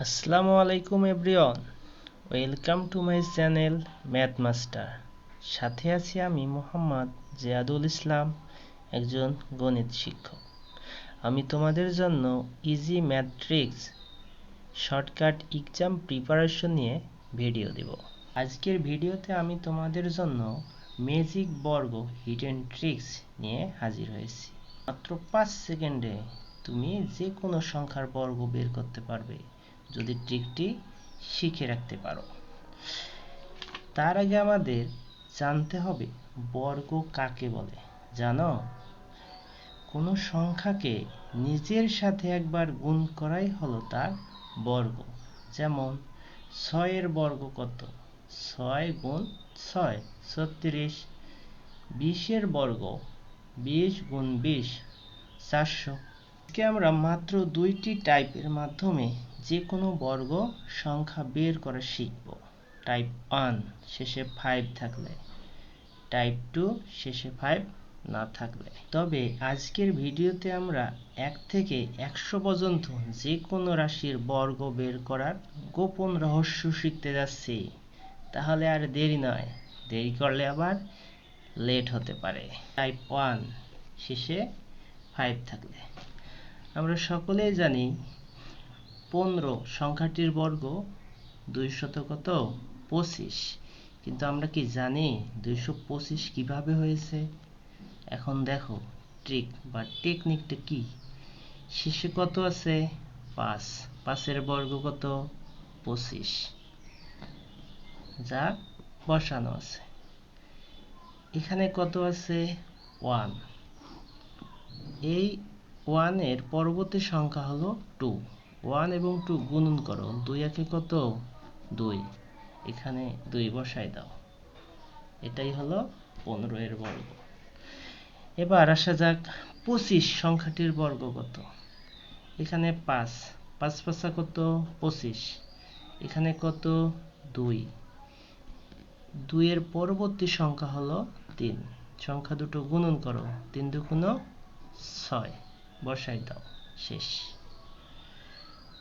আসসালামু আলাইকুম everyone, welcome to my channel math master. সাথে আছি আমি মোহাম্মদ জিয়াদুল ইসলাম, একজন গণিত শিক্ষক। আমি তোমাদের জন্য easy math tricks shortcut exam preparation নিয়ে ভিডিও দেব। আজকের ভিডিওতে আমি তোমাদের জন্য ম্যাজিক বর্গ হিডেন ট্রিক্স নিয়ে হাজির হয়েছি। মাত্র 5 সেকেন্ডে তুমি যে কোনো সংখ্যার বর্গ বের করতে পারবে যদি ট্রিকটি শিখে রাখতে পারো। তার আগে আমাদের জানতে হবে বর্গ কাকে বলে। জানো, কোনো সংখ্যাকে নিজের সাথে একবার গুণ করাই হলো তার বর্গ। যেমন 6 এর বর্গ কত? 6 গুণ 6 36। 20 এর বর্গ 20 গুণ 20 400। আজকে আমরা মাত্র 2টি টাইপের মাধ্যমে যে কোনো বর্গ সংখ্যা বের করা শিখব। টাইপ 1 শেষে 5 থাকলে, টাইপ 2 শেষে 5 না থাকলে। তবে আজকের ভিডিওতে আমরা 1 থেকে 100 পর্যন্ত যে কোনো রাশির বর্গ বের করার গোপন রহস্য শিখতে যাচ্ছি। তাহলে আর দেরি নয়, দেরি করলে আবার লেট হতে পারে। টাইপ 1 শেষে 5 থাকলে আমরা সকলেই জানি 15 সংখ্যাটির বর্গ 225। কিন্তু আমরা কি জানি 225 কিভাবে হয়েছে? এখন দেখো ট্রিক বা টেকনিকটা কি। শেষে কত আছে? 5। 5 এর বর্গ কত? 25, যা বসানো আছে। এখানে কত আছে? 1। এই 1 এর পরবর্তী সংখ্যা হলো 2। 1 এবং 2 গুণন করো, 2 একে কত? 2। এখানে 2 বসাই দাও। এটাই হলো 15 এর বর্গ। এবার আসা যাক 25 সংখ্যাটির বর্গ কত। এখানে 5। 5 5 কত? 25। এখানে কত? 2। 2 এর পরবর্তী সংখ্যা হলো 3। সংখ্যা দুটো গুণন করো, 3 দুগুণ 6, বসাই দাও, শেষ।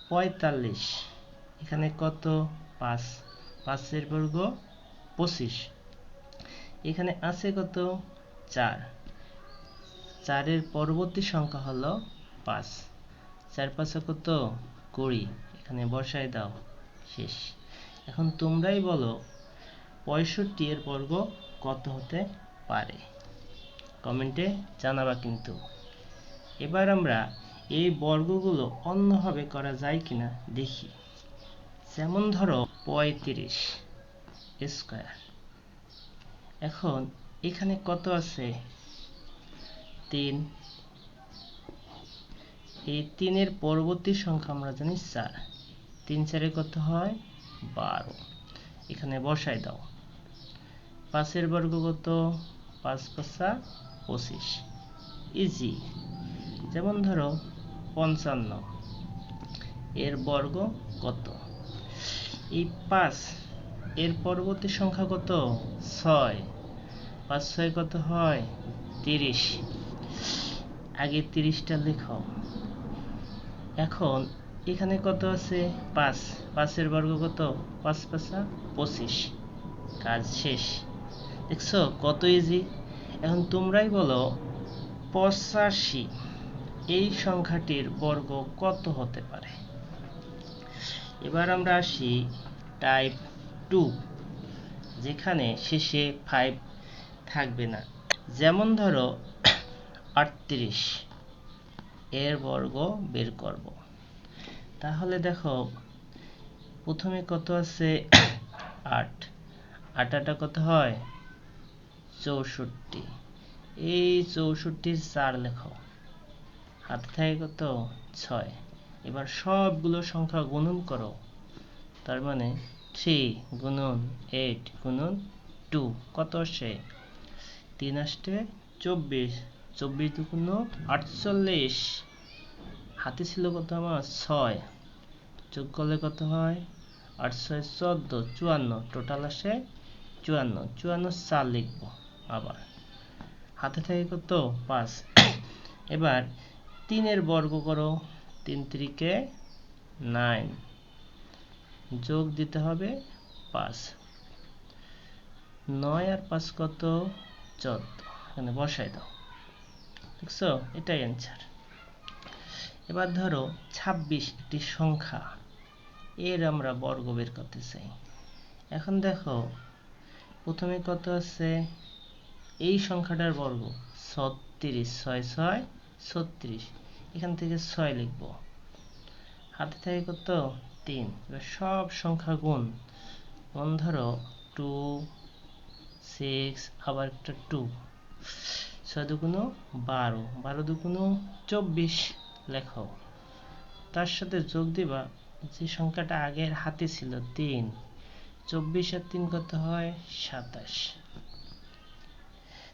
45। এখানে কত? 5। 5 এর বর্গ 25। এখানে আছে কত? 4। 4 এর পরবর্তী সংখ্যা হলো 5। 4 5 কত? 20। এখানে বসাই দাও, শেষ। এখন তোমরাই বলো 65 এর বর্গ কত হতে পারে? কমেন্টে জানাবা কিন্তু। এবার আমরা এই বর্গগুলো অন্যভাবে করা যায় কিনা দেখি। যেমন ধরো 35 স্কয়ার। এখন এখানে কত আছে? 3। এই 3 এর পরবর্তী সংখ্যা আমরা জানি 4। 3 4 কত হয়? 12। এখানে বসাই দাও। 5 এর বর্গ কত? 5 5 25। ইজি। যেমন ধরো 55 এর বর্গ কত? এই 5 এর পরবর্তী সংখ্যা কত? 6। 5 6 কত হয়? 30। আগে 30টা লেখো। এখন এখানে কত আছে? 5। 5 এর বর্গ কত? 5 5 25। কাজ শেষ। দেখছো কত ইজি। এখন তোমরাই বলো 85 এই সংখ্যাটির বর্গ কত হতে পারে? এবার আমরা আসি টাইপ 2, যেখানে শেষে 5 থাকবে না। যেমন ধরো 38 এর বর্গ বের করব। তাহলে দেখো প্রথমে কত আছে? 8। 8 8 কত হয়? 64। এই 64 4 লেখো, হাতে থাকে কত? 6। এবার সবগুলো সংখ্যা গুণন করো। তার মানে 3 গুণন 8 গুণন 2 কত আসে? 3 আসতে 24। 24 দুগুণ 48। হাতে ছিল কত আমার? 6। যোগ করলে কত হয়? 8 6 14 54। টোটাল আসে 54। 54 4 লিখবো আবার। হাতে থাকে কত? 5। এবার 3 এর বর্গ করো। 3 3 9। যোগ দিতে হবে 5। 9 আর 5 কত? 14। এখানে বসাই দাও। দেখছো, এটাই অ্যান্সার। এবার ধরো 26 একটি সংখ্যা, এর আমরা বর্গ বের করতে চাই। এখন দেখো প্রথমে কত আছে, এই সংখ্যাটার বর্গ 36, 6 6 36, এখান থেকে 6 লিখব, হাতে থাকে কত? 3। এবার সব সংখ্যা গুণ, ধরো 2 6, আবার একটা 2, 6 দুগুণ 12, 12 দুগুণ 24 লেখো। তার সাথে যোগ দিবা যে সংখ্যাটা আগের হাতে ছিল 3, 24 আর 3 কত হয়? 27।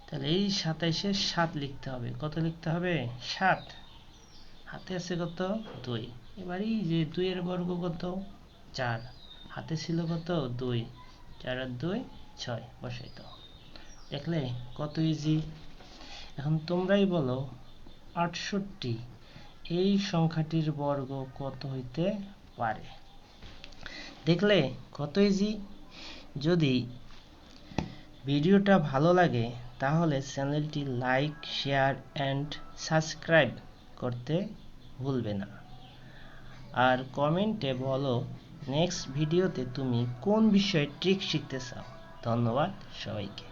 তাহলে এই 27-এর 7 লিখতে হবে। কত লিখতে হবে? 7। হাতে আছে কত? 2। এবার এই যে 2 এর বর্গ কত? 4। হাতে ছিল কত? 2। 4 আর 2 6, বসাই দাও। দেখলে কত ইজি। এখন তোমরাই বলো 68 এই সংখ্যাটির বর্গ কত হইতে পারে? দেখলে কত ইজি। যদি ভিডিওটা ভালো লাগে তাহলে চ্যানেলটি লাইক, শেয়ার এন্ড সাবস্ক্রাইব করতে ভুলবে না। আর কমেন্টে বলো নেক্সট ভিডিওতে তুমি কোন বিষয়ে ট্রিক শিখতে চাও। ধন্যবাদ সবাইকে।